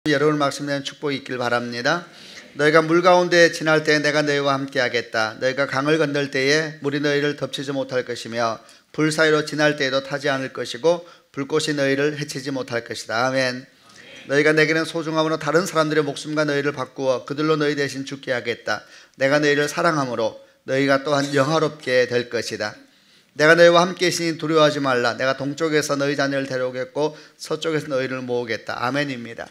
여러분 말씀에 축복이 있길 바랍니다. 너희가 물 가운데 지날 때 내가 너희와 함께 하겠다. 너희가 강을 건널 때에 물이 너희를 덮치지 못할 것이며 불 사이로 지날 때에도 타지 않을 것이고 불꽃이 너희를 해치지 못할 것이다. 아멘. 너희가 내게는 소중함으로 다른 사람들의 목숨과 너희를 바꾸어 그들로 너희 대신 죽게 하겠다. 내가 너희를 사랑함으로 너희가 또한 영화롭게 될 것이다. 내가 너희와 함께 있으니 두려워하지 말라. 내가 동쪽에서 너희 자녀를 데려오겠고 서쪽에서 너희를 모으겠다. 아멘입니다.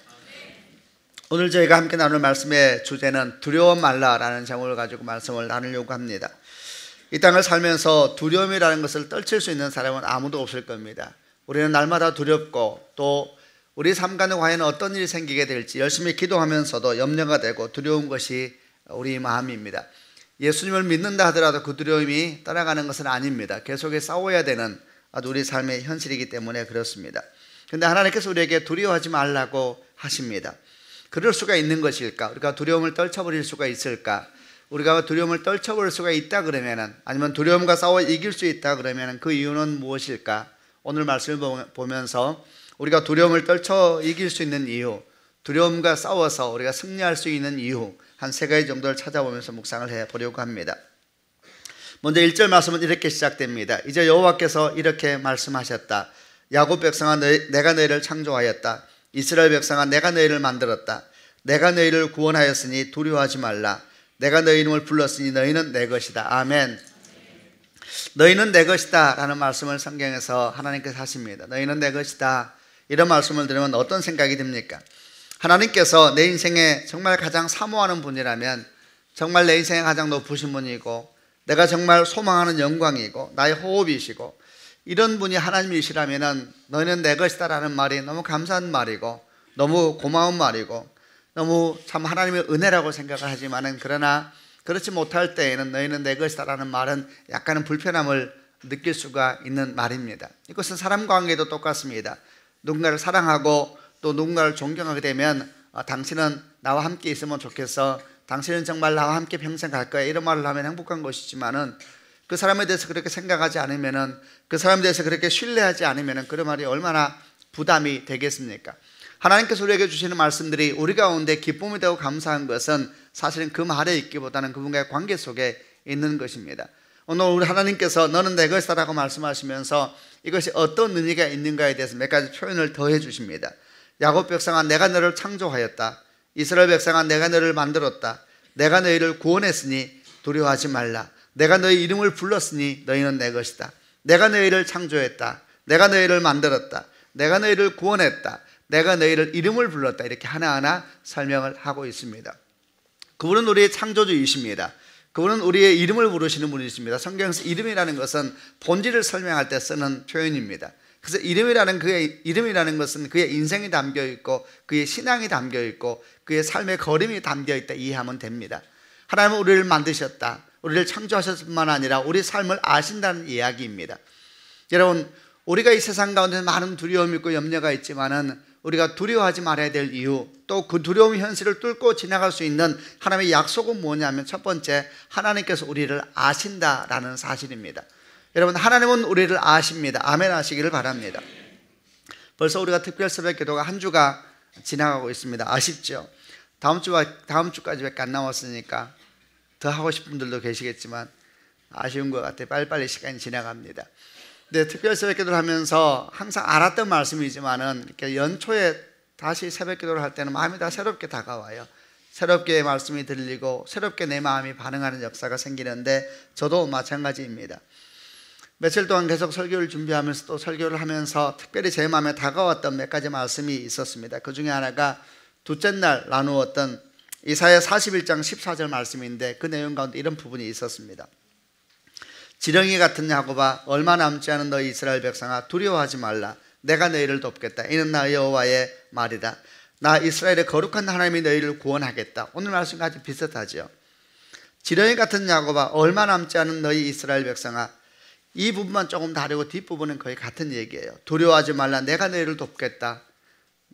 오늘 저희가 함께 나눌 말씀의 주제는 두려워 말라라는 제목을 가지고 말씀을 나누려고 합니다. 이 땅을 살면서 두려움이라는 것을 떨칠 수 있는 사람은 아무도 없을 겁니다. 우리는 날마다 두렵고 또 우리 삶 가운데 과연 어떤 일이 생기게 될지 열심히 기도하면서도 염려가 되고 두려운 것이 우리 마음입니다. 예수님을 믿는다 하더라도 그 두려움이 떠나가는 것은 아닙니다. 계속해 싸워야 되는 우리 삶의 현실이기 때문에 그렇습니다. 그런데 하나님께서 우리에게 두려워하지 말라고 하십니다. 그럴 수가 있는 것일까? 우리가 두려움을 떨쳐버릴 수가 있을까? 우리가 두려움을 떨쳐버릴 수가 있다 그러면은, 아니면 두려움과 싸워 이길 수 있다 그러면은 그 이유는 무엇일까? 오늘 말씀을 보면서 우리가 두려움을 떨쳐 이길 수 있는 이유, 두려움과 싸워서 우리가 승리할 수 있는 이유 한 3가지 정도를 찾아보면서 묵상을 해보려고 합니다. 먼저 1절 말씀은 이렇게 시작됩니다. 이제 여호와께서 이렇게 말씀하셨다. 야곱 백성아, 내가 너희를 창조하였다. 이스라엘 백성아, 내가 너희를 만들었다. 내가 너희를 구원하였으니 두려워하지 말라. 내가 너희 이름을 불렀으니 너희는 내 것이다. 아멘. 너희는 내 것이다 라는 말씀을 성경에서 하나님께서 하십니다. 너희는 내 것이다. 이런 말씀을 들으면 어떤 생각이 듭니까? 하나님께서 내 인생에 정말 가장 사모하는 분이라면, 정말 내 인생에 가장 높으신 분이고 내가 정말 소망하는 영광이고 나의 호흡이시고 이런 분이 하나님이시라면 너희는 내 것이다 라는 말이 너무 감사한 말이고 너무 고마운 말이고 너무 참 하나님의 은혜라고 생각을 하지만은, 그러나 그렇지 못할 때에는 너희는 내 것이다 라는 말은 약간은 불편함을 느낄 수가 있는 말입니다. 이것은 사람 관계도 똑같습니다. 누군가를 사랑하고 또 누군가를 존경하게 되면 당신은 나와 함께 있으면 좋겠어, 당신은 정말 나와 함께 평생 갈 거야, 이런 말을 하면 행복한 것이지만은 그 사람에 대해서 그렇게 생각하지 않으면은, 그 사람에 대해서 그렇게 신뢰하지 않으면은 그 말이 얼마나 부담이 되겠습니까? 하나님께서 우리에게 주시는 말씀들이 우리 가운데 기쁨이 되고 감사한 것은 사실은 그 말에 있기보다는 그분과의 관계 속에 있는 것입니다. 오늘 우리 하나님께서 너는 내 것이다 라고 말씀하시면서 이것이 어떤 의미가 있는가에 대해서 몇 가지 표현을 더해 주십니다. 야곱 백성아, 내가 너를 창조하였다. 이스라엘 백성아, 내가 너를 만들었다. 내가 너희를 구원했으니 두려워하지 말라. 내가 너희 이름을 불렀으니 너희는 내 것이다. 내가 너희를 창조했다. 내가 너희를 만들었다. 내가 너희를 구원했다. 내가 너희를 이름을 불렀다. 이렇게 하나하나 설명을 하고 있습니다. 그분은 우리의 창조주이십니다. 그분은 우리의 이름을 부르시는 분이십니다. 성경에서 이름이라는 것은 본질을 설명할 때 쓰는 표현입니다. 그래서 이름이라는 것은 그의 인생이 담겨 있고 그의 신앙이 담겨 있고 그의 삶의 걸음이 담겨 있다 이해하면 됩니다. 하나님은 우리를 만드셨다. 우리를 창조하셨을 뿐만 아니라 우리 삶을 아신다는 이야기입니다. 여러분, 우리가 이 세상 가운데 많은 두려움이 있고 염려가 있지만은 우리가 두려워하지 말아야 될 이유, 또 그 두려움 현실을 뚫고 지나갈 수 있는 하나님의 약속은 뭐냐면, 첫 번째, 하나님께서 우리를 아신다라는 사실입니다. 여러분, 하나님은 우리를 아십니다. 아멘 하시기를 바랍니다. 벌써 우리가 특별 새벽 기도가 한 주가 지나가고 있습니다. 아쉽죠? 다음 주까지밖에 안 남았으니까 더 하고 싶은 분들도 계시겠지만 아쉬운 것 같아요. 빨리빨리 시간이 지나갑니다. 근데 특별 새벽 기도를 하면서 항상 알았던 말씀이지만은 이렇게 연초에 다시 새벽 기도를 할 때는 마음이 다 새롭게 다가와요. 새롭게 말씀이 들리고 새롭게 내 마음이 반응하는 역사가 생기는데 저도 마찬가지입니다. 며칠 동안 계속 설교를 준비하면서 또 설교를 하면서 특별히 제 마음에 다가왔던 몇 가지 말씀이 있었습니다. 그 중에 하나가 둘째 날 나누었던 이사야 41장 14절 말씀인데, 그 내용 가운데 이런 부분이 있었습니다. 지렁이 같은 야곱아, 얼마 남지 않은 너희 이스라엘 백성아, 두려워하지 말라. 내가 너희를 돕겠다. 이는 나 여호와의 말이다. 나 이스라엘의 거룩한 하나님이 너희를 구원하겠다. 오늘 말씀과 아주 비슷하죠. 지렁이 같은 야곱아, 얼마 남지 않은 너희 이스라엘 백성아, 이 부분만 조금 다르고 뒷부분은 거의 같은 얘기예요. 두려워하지 말라. 내가 너희를 돕겠다.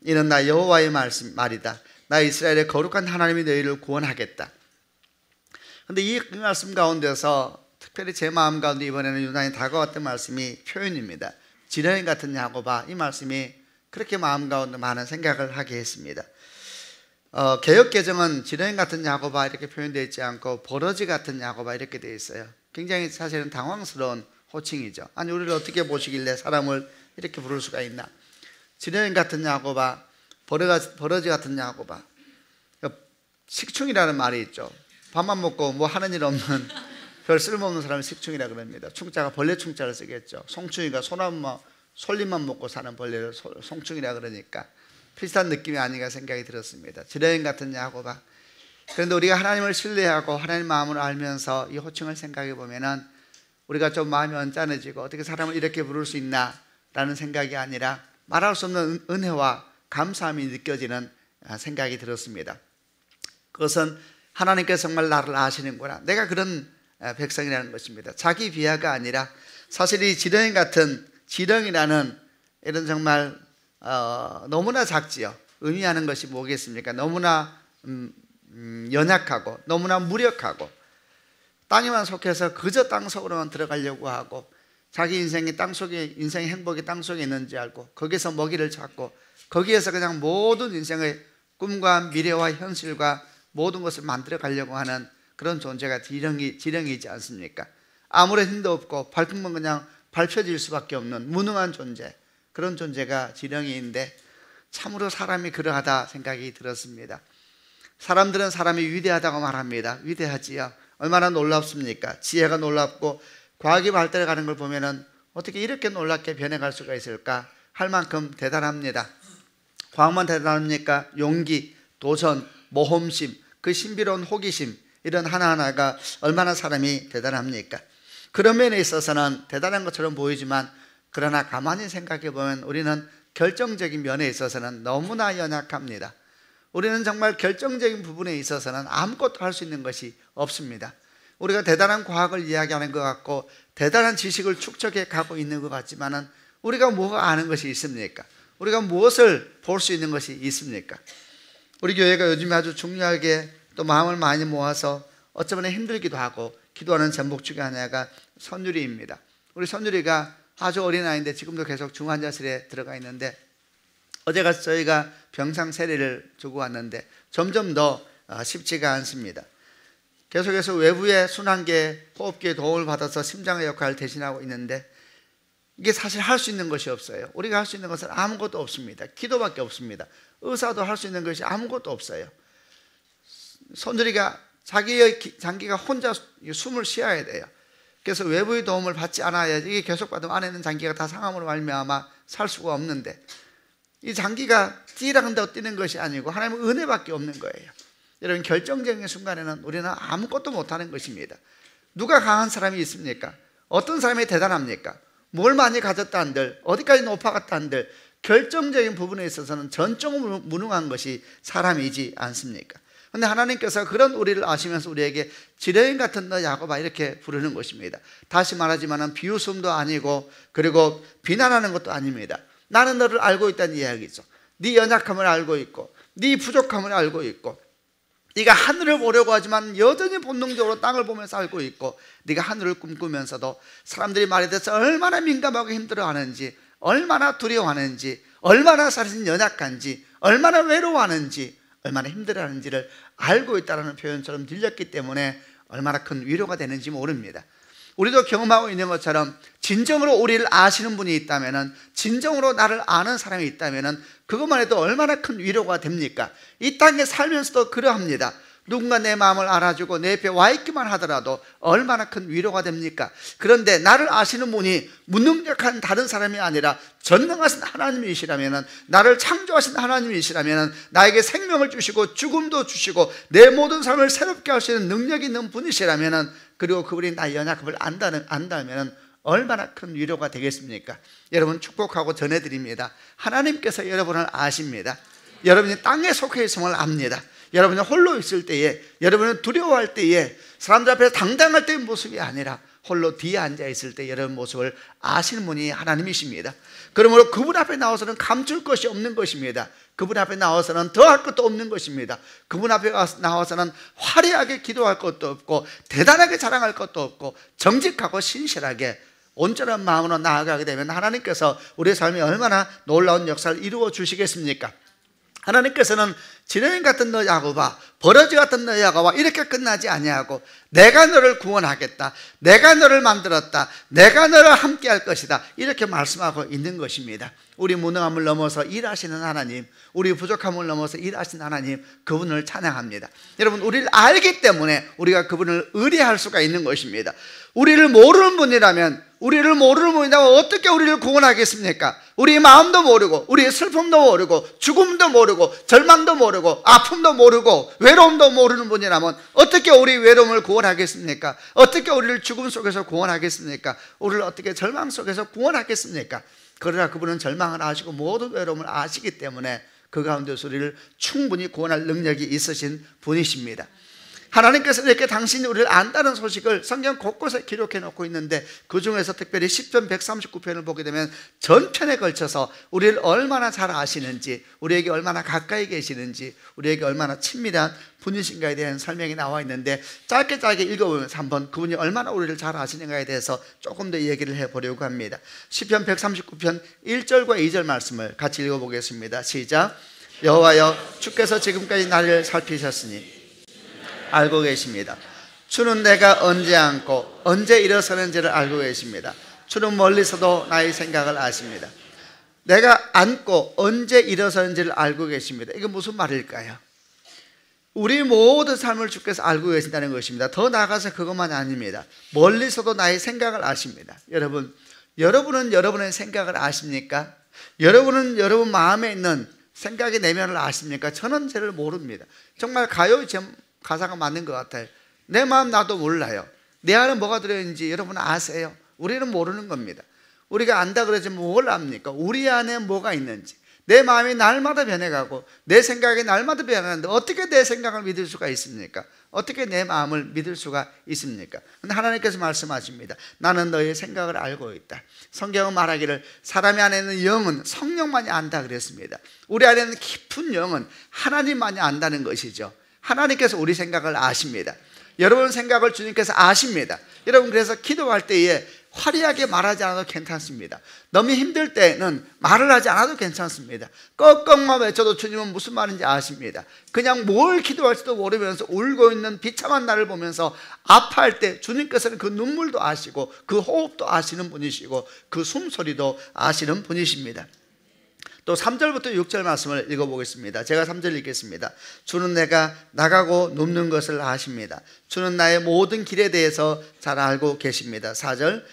이는 나 여호와의 말이다. 나 이스라엘의 거룩한 하나님이 너희를 구원하겠다. 그런데 이 말씀 가운데서 특별히 제 마음 가운데 이번에는 유난히 다가왔던 말씀이 표현입니다. 지렁이 같은 야곱아, 이 말씀이 그렇게 마음 가운데 많은 생각을 하게 했습니다. 개역 개정은 지렁이 같은 야고바 이렇게 표현되어 있지 않고 버러지 같은 야고바 이렇게 되어 있어요. 굉장히 사실은 당황스러운 호칭이죠. 아니 우리를 어떻게 보시길래 사람을 이렇게 부를 수가 있나? 지렁이 같은 야고바, 버러지 같은 야고바. 식충이라는 말이 있죠. 밥만 먹고 뭐 하는 일 없는 별 쓸모없는 사람을 식충이라 그럽니다. 충자가 벌레 충자를 쓰겠죠. 송충이가 소나무 솔잎만 먹고 사는 벌레를 송충이라 그러니까 비슷한 느낌이 아닌가 생각이 들었습니다. 지렁이 같은 야고바. 그런데 우리가 하나님을 신뢰하고 하나님 마음을 알면서 이 호칭을 생각해 보면은 우리가 좀 마음이 언짢아지고 어떻게 사람을 이렇게 부를 수 있나 라는 생각이 아니라 말할 수 없는 은혜와 감사함이 느껴지는 생각이 들었습니다. 그것은 하나님께서 정말 나를 아시는구나, 내가 그런 백성이라는 것입니다. 자기 비하가 아니라 사실 이 지렁이 같은, 지렁이라는 이런 정말 너무나 작지요. 의미하는 것이 뭐겠습니까? 너무나 연약하고 너무나 무력하고 땅에만 속해서 그저 땅속으로만 들어가려고 하고 자기 인생이 땅속에, 인생의 행복이 땅속에 있는지 알고 거기서 먹이를 찾고 거기에서 그냥 모든 인생의 꿈과 미래와 현실과 모든 것을 만들어 가려고 하는 그런 존재가 지렁이지 않습니까? 아무런 힘도 없고 밟으면 그냥 밟혀질 수밖에 없는 무능한 존재, 그런 존재가 지렁이인데 참으로 사람이 그러하다 생각이 들었습니다. 사람들은 사람이 위대하다고 말합니다. 위대하지요. 얼마나 놀랍습니까? 지혜가 놀랍고 과학이 발달해가는 걸 보면은 어떻게 이렇게 놀랍게 변해갈 수가 있을까 할 만큼 대단합니다. 과학만 대단합니까? 용기, 도전, 모험심, 그 신비로운 호기심, 이런 하나하나가 얼마나 사람이 대단합니까? 그런 면에 있어서는 대단한 것처럼 보이지만 그러나 가만히 생각해 보면 우리는 결정적인 면에 있어서는 너무나 연약합니다. 우리는 정말 결정적인 부분에 있어서는 아무것도 할 수 있는 것이 없습니다. 우리가 대단한 과학을 이야기하는 것 같고 대단한 지식을 축적해 가고 있는 것 같지만은 우리가 뭐가 아는 것이 있습니까? 우리가 무엇을 볼 수 있는 것이 있습니까? 우리 교회가 요즘에 아주 중요하게 또 마음을 많이 모아서 어쩌면 힘들기도 하고 기도하는 제목 중에 하나가 선율이입니다. 우리 선율이가 아주 어린아이인데 지금도 계속 중환자실에 들어가 있는데 어제가 저희가 병상 세례를 주고 왔는데 점점 더 쉽지가 않습니다. 계속해서 외부의 순환계, 호흡기의 도움을 받아서 심장의 역할을 대신하고 있는데 이게 사실 할 수 있는 것이 없어요. 우리가 할 수 있는 것은 아무것도 없습니다. 기도밖에 없습니다. 의사도 할 수 있는 것이 아무것도 없어요. 손들이가 자기의 장기가 혼자 숨을 쉬어야 돼요. 그래서 외부의 도움을 받지 않아야 이게 계속 받으면 안에 있는 장기가 다 상함으로 말미암아 살 수가 없는데 이 장기가 뛰라는다고 뛰는 것이 아니고 하나님의 은혜밖에 없는 거예요. 여러분, 결정적인 순간에는 우리는 아무것도 못하는 것입니다. 누가 강한 사람이 있습니까? 어떤 사람이 대단합니까? 뭘 많이 가졌다 한들, 어디까지 높아갔다 한들 결정적인 부분에 있어서는 전적으로 무능한 것이 사람이지 않습니까? 그런데 하나님께서 그런 우리를 아시면서 우리에게 지렁이 같은 너 야고바 이렇게 부르는 것입니다. 다시 말하지만 비웃음도 아니고 그리고 비난하는 것도 아닙니다. 나는 너를 알고 있다는 이야기죠. 네 연약함을 알고 있고 네 부족함을 알고 있고 네가 하늘을 보려고 하지만 여전히 본능적으로 땅을 보면서 알고 있고 네가 하늘을 꿈꾸면서도 사람들이 말에 대해서 얼마나 민감하고 힘들어하는지, 얼마나 두려워하는지, 얼마나 사실 연약한지, 얼마나 외로워하는지, 얼마나 힘들어하는지를 알고 있다는 표현처럼 들렸기 때문에 얼마나 큰 위로가 되는지 모릅니다. 우리도 경험하고 있는 것처럼 진정으로 우리를 아시는 분이 있다면, 진정으로 나를 아는 사람이 있다면 그것만 해도 얼마나 큰 위로가 됩니까? 이 땅에 살면서도 그러합니다. 누군가 내 마음을 알아주고 내 옆에 와 있기만 하더라도 얼마나 큰 위로가 됩니까? 그런데 나를 아시는 분이 무능력한 다른 사람이 아니라 전능하신 하나님이시라면, 나를 창조하신 하나님이시라면, 나에게 생명을 주시고 죽음도 주시고 내 모든 삶을 새롭게 하시는 능력이 있는 분이시라면, 그리고 그분이 나의 연약함을 안다면 얼마나 큰 위로가 되겠습니까? 여러분, 축복하고 전해드립니다. 하나님께서 여러분을 아십니다. 여러분이 땅에 속해 있음을 압니다. 여러분이 홀로 있을 때에, 여러분은 두려워할 때에, 사람들 앞에서 당당할 때의 모습이 아니라 홀로 뒤에 앉아 있을 때 여러분 모습을 아시는 분이 하나님이십니다. 그러므로 그분 앞에 나와서는 감출 것이 없는 것입니다. 그분 앞에 나와서는 더할 것도 없는 것입니다. 그분 앞에 나와서는 화려하게 기도할 것도 없고 대단하게 자랑할 것도 없고 정직하고 신실하게 온전한 마음으로 나아가게 되면 하나님께서 우리의 삶에 얼마나 놀라운 역사를 이루어 주시겠습니까? 하나님께서는 지렁이 같은 너 야곱아, 버러지 같은 너 야곱아, 이렇게 끝나지 아니하고 내가 너를 구원하겠다, 내가 너를 만들었다, 내가 너를 함께 할 것이다, 이렇게 말씀하고 있는 것입니다. 우리 무능함을 넘어서 일하시는 하나님, 우리 부족함을 넘어서 일하시는 하나님, 그분을 찬양합니다. 여러분, 우리를 알기 때문에 우리가 그분을 의뢰할 수가 있는 것입니다. 우리를 모르는 분이라면 어떻게 우리를 구원하겠습니까? 우리의 마음도 모르고, 우리의 슬픔도 모르고, 죽음도 모르고, 절망도 모르고, 아픔도 모르고, 외로움도 모르는 분이라면 어떻게 우리 외로움을 구원하겠습니까? 어떻게 우리를 죽음 속에서 구원하겠습니까? 우리를 어떻게 절망 속에서 구원하겠습니까? 그러나 그분은 절망을 아시고 모든 외로움을 아시기 때문에 그 가운데서 우리를 충분히 구원할 능력이 있으신 분이십니다. 하나님께서 이렇게 당신이 우리를 안다는 소식을 성경 곳곳에 기록해 놓고 있는데, 그 중에서 특별히 시편 139편을 보게 되면 전편에 걸쳐서 우리를 얼마나 잘 아시는지, 우리에게 얼마나 가까이 계시는지, 우리에게 얼마나 친밀한 분이신가에 대한 설명이 나와 있는데, 짧게 읽어보면서 한번 그분이 얼마나 우리를 잘 아시는가에 대해서 조금 더 얘기를 해보려고 합니다. 시편 139편 1절과 2절 말씀을 같이 읽어보겠습니다. 시작. 여호와여, 주께서 지금까지 나를 살피셨으니 알고 계십니다. 주는 내가 언제 앉고 언제 일어서는지를 알고 계십니다. 주는 멀리서도 나의 생각을 아십니다. 내가 앉고 언제 일어서는지를 알고 계십니다. 이게 무슨 말일까요? 우리 모든 삶을 주께서 알고 계신다는 것입니다. 더 나아가서 그것만이 아닙니다. 멀리서도 나의 생각을 아십니다. 여러분은 여러분의 생각을 아십니까? 여러분은 여러분 마음에 있는 생각의 내면을 아십니까? 저는 저를 모릅니다. 정말 가요의 가사가 맞는 것 같아요. 내 마음 나도 몰라요. 내 안에 뭐가 들어있는지 여러분 아세요? 우리는 모르는 겁니다. 우리가 안다 그러지 뭘 압니까? 우리 안에 뭐가 있는지. 내 마음이 날마다 변해가고 내 생각이 날마다 변하는데 어떻게 내 생각을 믿을 수가 있습니까? 어떻게 내 마음을 믿을 수가 있습니까? 근데 하나님께서 말씀하십니다. 나는 너의 생각을 알고 있다. 성경은 말하기를 사람의 안에 있는 영은 성령만이 안다 그랬습니다. 우리 안에 있는 깊은 영은 하나님만이 안다는 것이죠. 하나님께서 우리 생각을 아십니다. 여러분 생각을 주님께서 아십니다. 여러분, 그래서 기도할 때에 화려하게 말하지 않아도 괜찮습니다. 너무 힘들 때는 말을 하지 않아도 괜찮습니다. 꺽꺽만 외쳐도 주님은 무슨 말인지 아십니다. 그냥 뭘 기도할지도 모르면서 울고 있는 비참한 나를 보면서 아파할 때 주님께서는 그 눈물도 아시고 그 호흡도 아시는 분이시고 그 숨소리도 아시는 분이십니다. 또 3절부터 6절 말씀을 읽어보겠습니다. 제가 3절 읽겠습니다. 주는 내가 나가고 눕는 것을 아십니다. 주는 나의 모든 길에 대해서 잘 알고 계십니다. 4절.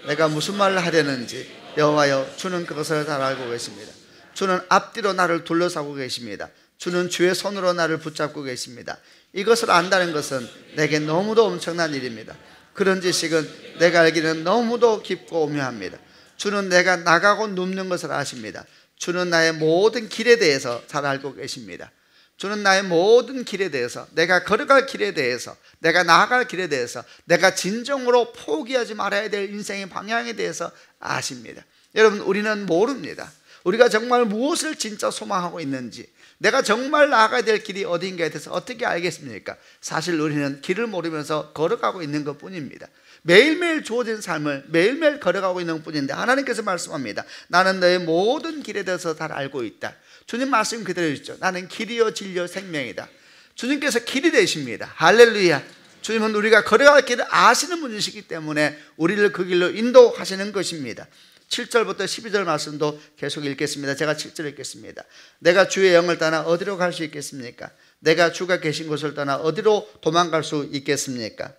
내가 무슨 말을 하려는지 여호와여, 주는 그것을 잘 알고 계십니다. 주는 앞뒤로 나를 둘러싸고 계십니다. 주는 주의 손으로 나를 붙잡고 계십니다. 이것을 안다는 것은 내게 너무도 엄청난 일입니다. 그런 지식은 내가 알기는 너무도 깊고 오묘합니다. 주는 내가 나가고 눕는 것을 아십니다. 주는 나의 모든 길에 대해서 잘 알고 계십니다. 주는 나의 모든 길에 대해서, 내가 걸어갈 길에 대해서, 내가 나아갈 길에 대해서, 내가 진정으로 포기하지 말아야 될 인생의 방향에 대해서 아십니다. 여러분, 우리는 모릅니다. 우리가 정말 무엇을 진짜 소망하고 있는지, 내가 정말 나아가야 될 길이 어디인가에 대해서 어떻게 알겠습니까? 사실 우리는 길을 모르면서 걸어가고 있는 것 뿐입니다. 매일매일 주어진 삶을 매일매일 걸어가고 있는 뿐인데 하나님께서 말씀합니다. 나는 너의 모든 길에 대해서 잘 알고 있다. 주님 말씀 그대로 있죠. 나는 길이요 진리요 생명이다. 주님께서 길이 되십니다. 할렐루야. 주님은 우리가 걸어갈 길을 아시는 분이시기 때문에 우리를 그 길로 인도하시는 것입니다. 7절부터 12절 말씀도 계속 읽겠습니다. 제가 7절 읽겠습니다. 내가 주의 영을 떠나 어디로 갈 수 있겠습니까? 내가 주가 계신 곳을 떠나 어디로 도망갈 수 있겠습니까?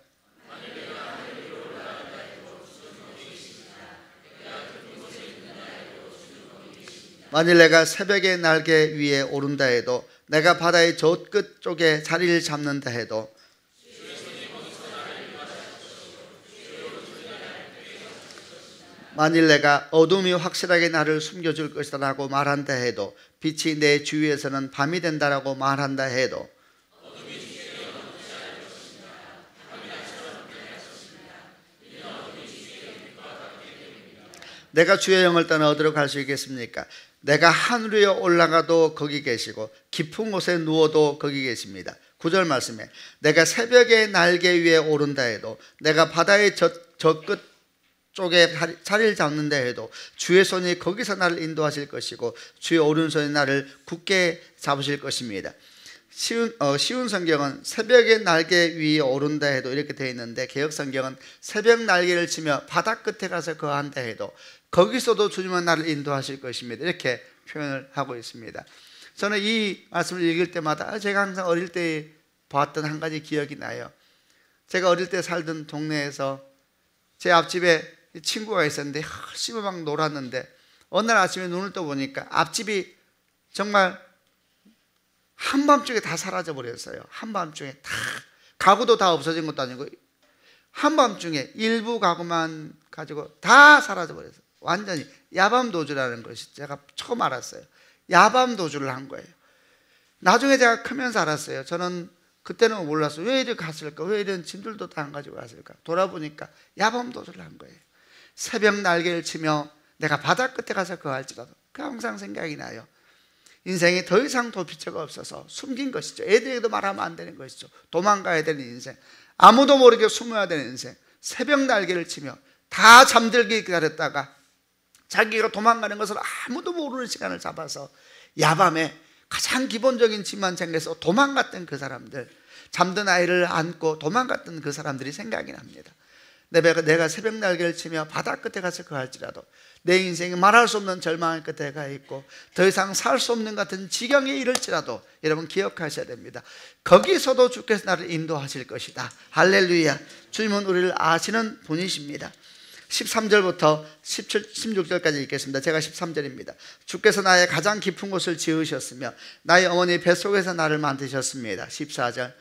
만일 내가 새벽의 날개 위에 오른다 해도, 내가 바다의 저 끝 쪽에 자리를 잡는다 해도, 만일 내가 어둠이 확실하게 나를 숨겨줄 것이라고 말한다 해도, 빛이 내 주위에서는 밤이 된다라고 말한다 해도, 내가 주의 영을 떠나 어디로 갈 수 있겠습니까? 내가 하늘 위에 올라가도 거기 계시고 깊은 곳에 누워도 거기 계십니다. 9절 말씀에 내가 새벽의 날개 위에 오른다 해도, 내가 바다의 저 끝 쪽에 자리를 잡는다 해도 주의 손이 거기서 나를 인도하실 것이고 주의 오른손이 나를 굳게 잡으실 것입니다. 쉬운 성경은 새벽의 날개 위에 오른다 해도 이렇게 되어 있는데, 개역 성경은 새벽 날개를 치며 바다 끝에 가서 거한다 해도 거기서도 주님은 나를 인도하실 것입니다, 이렇게 표현을 하고 있습니다. 저는 이 말씀을 읽을 때마다 제가 항상 어릴 때 봤던 한 가지 기억이 나요. 제가 어릴 때 살던 동네에서 제 앞집에 친구가 있었는데 열심히 막 놀았는데, 어느 날 아침에 눈을 떠보니까 앞집이 정말 한밤중에 다 사라져 버렸어요. 한밤중에 다, 가구도 다 없어진 것도 아니고 한밤중에 일부 가구만 가지고 다 사라져 버렸어요. 완전히 야밤도주라는 것이 제가 처음 알았어요. 야밤도주를 한 거예요. 나중에 제가 크면서 알았어요. 저는 그때는 몰랐어요. 왜 이렇게 갔을까? 왜 이런 짐들도 다 안 가지고 갔을까? 돌아보니까 야밤도주를 한 거예요. 새벽 날개를 치며 내가 바다 끝에 가서 거할지라도. 그 항상 생각이 나요. 인생이 더 이상 도피처가 없어서 숨긴 것이죠. 애들에게도 말하면 안 되는 것이죠. 도망가야 되는 인생, 아무도 모르게 숨어야 되는 인생. 새벽 날개를 치며 다 잠들기 기다렸다가 자기가 도망가는 것을 아무도 모르는 시간을 잡아서 야밤에 가장 기본적인 짐만 챙겨서 도망갔던 그 사람들, 잠든 아이를 안고 도망갔던 그 사람들이 생각이 납니다. 내가 새벽 날개를 치며 바다 끝에 가서 거할지라도 내 인생이 말할 수 없는 절망의 끝에 가 있고 더 이상 살 수 없는 같은 지경에 이를지라도 여러분 기억하셔야 됩니다. 거기서도 주께서 나를 인도하실 것이다. 할렐루야. 주님은 우리를 아시는 분이십니다. 13절부터 16절까지 읽겠습니다. 제가 13절입니다. 주께서 나의 가장 깊은 곳을 지으셨으며 나의 어머니 뱃속에서 나를 만드셨습니다. 14절.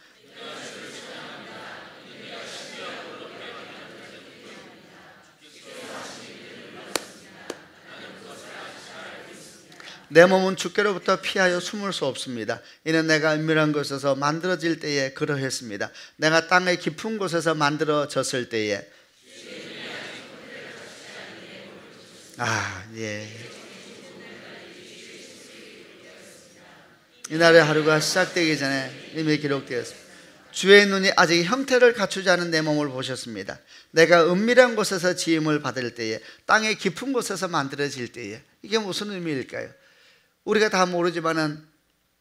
내 몸은 주께로부터 피하여 숨을 수 없습니다. 이는 내가 은밀한 곳에서 만들어질 때에 그러했습니다. 내가 땅의 깊은 곳에서 만들어졌을 때에. 예. 이날의 하루가 시작되기 전에 이미 기록되었습니다. 주의 눈이 아직 형태를 갖추지 않은 내 몸을 보셨습니다. 내가 은밀한 곳에서 지음을 받을 때에, 땅의 깊은 곳에서 만들어질 때에. 이게 무슨 의미일까요? 우리가 다 모르지만은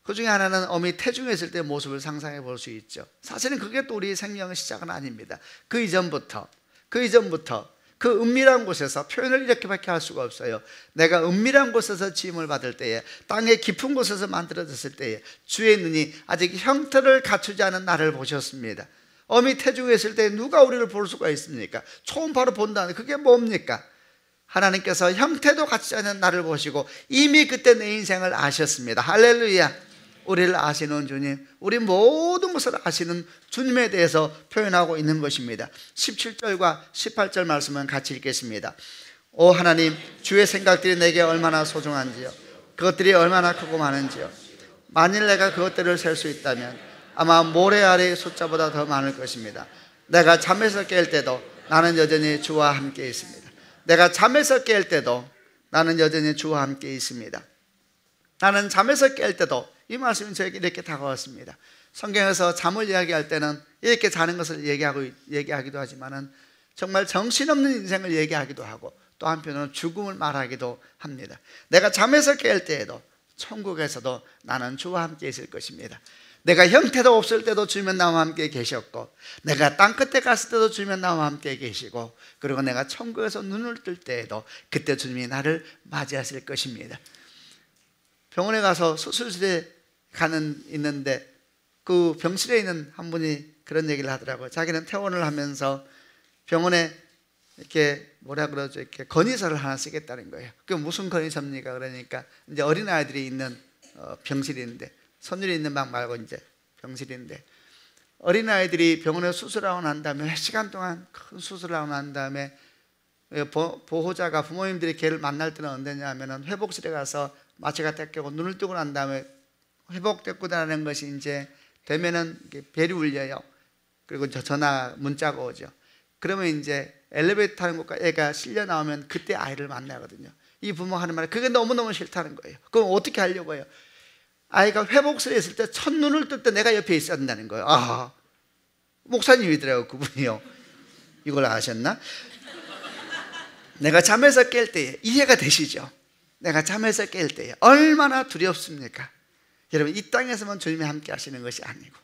그 중에 하나는 어미 태중에 있을 때 모습을 상상해 볼 수 있죠. 사실은 그게 또 우리 생명의 시작은 아닙니다. 그 이전부터 그 은밀한 곳에서, 표현을 이렇게밖에 할 수가 없어요. 내가 은밀한 곳에서 지음을 받을 때에, 땅의 깊은 곳에서 만들어졌을 때에 주의 눈이 아직 형태를 갖추지 않은 나를 보셨습니다. 어미 태중에 있을 때 누가 우리를 볼 수가 있습니까? 초음파로 본다는 그게 뭡니까? 하나님께서 형태도 갖추지 않은 나를 보시고 이미 그때 내 인생을 아셨습니다. 할렐루야. 우리를 아시는 주님, 우리 모든 것을 아시는 주님에 대해서 표현하고 있는 것입니다. 17절과 18절 말씀은 같이 읽겠습니다. 오 하나님, 주의 생각들이 내게 얼마나 소중한지요, 그것들이 얼마나 크고 많은지요. 만일 내가 그것들을 셀 수 있다면 아마 모래 아래의 숫자보다 더 많을 것입니다. 내가 잠에서 깰 때도 나는 여전히 주와 함께 있습니다. 내가 잠에서 깰 때도 나는 여전히 주와 함께 있습니다. 나는 잠에서 깰 때도, 이 말씀이 저에게 이렇게 다가왔습니다. 성경에서 잠을 이야기할 때는 이렇게 자는 것을 얘기하기도 하지만은 정말 정신없는 인생을 얘기하기도 하고 또 한편으로는 죽음을 말하기도 합니다. 내가 잠에서 깰 때에도 천국에서도 나는 주와 함께 있을 것입니다. 내가 형태도 없을 때도 주님은 나와 함께 계셨고, 내가 땅끝에 갔을 때도 주님은 나와 함께 계시고, 그리고 내가 천국에서 눈을 뜰 때에도 그때 주님이 나를 맞이하실 것입니다. 병원에 가서 수술실에 있는데 그 병실에 있는 한 분이 그런 얘기를 하더라고요. 자기는 퇴원을 하면서 병원에 이렇게 이렇게 건의서를 하나 쓰겠다는 거예요. 그게 무슨 건의서입니까? 그러니까 이제 어린아이들이 있는 병실인데, 선율이 있는 방 말고 이제 병실인데, 어린아이들이 병원에 수술하고 난 다음에 몇 시간 동안 큰 수술을 하고 난 다음에 보호자가, 부모님들이 걔를 만날 때는 언제냐 하면은 회복실에 가서 마취가 떼끼고 눈을 뜨고 난 다음에 회복됐고 나는 것이 이제 되면은 벨이 울려요. 그리고 전화 문자가 오죠. 그러면 이제 엘리베이터 타는 곳과 애가 실려 나오면 그때 아이를 만나거든요. 이 부모가 하는 말은 그게 너무너무 싫다는 거예요. 그럼 어떻게 하려고 해요? 아이가 회복실에 있을 때 첫눈을 뜰 때 내가 옆에 있어야 된다는 거예요. 아, 목사님이더라고요, 그분이요. 이걸 아셨나? 내가 잠에서 깰 때에, 이해가 되시죠? 내가 잠에서 깰 때에 얼마나 두렵습니까? 여러분, 이 땅에서만 주님이 함께 하시는 것이 아니고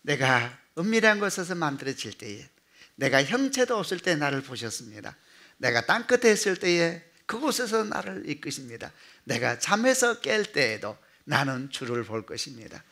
내가 은밀한 곳에서 만들어질 때에, 내가 형체도 없을 때 나를 보셨습니다. 내가 땅끝에 있을 때에 그곳에서 나를 이끄십니다. 내가 잠에서 깰 때에도 나는 주를 볼 것입니다.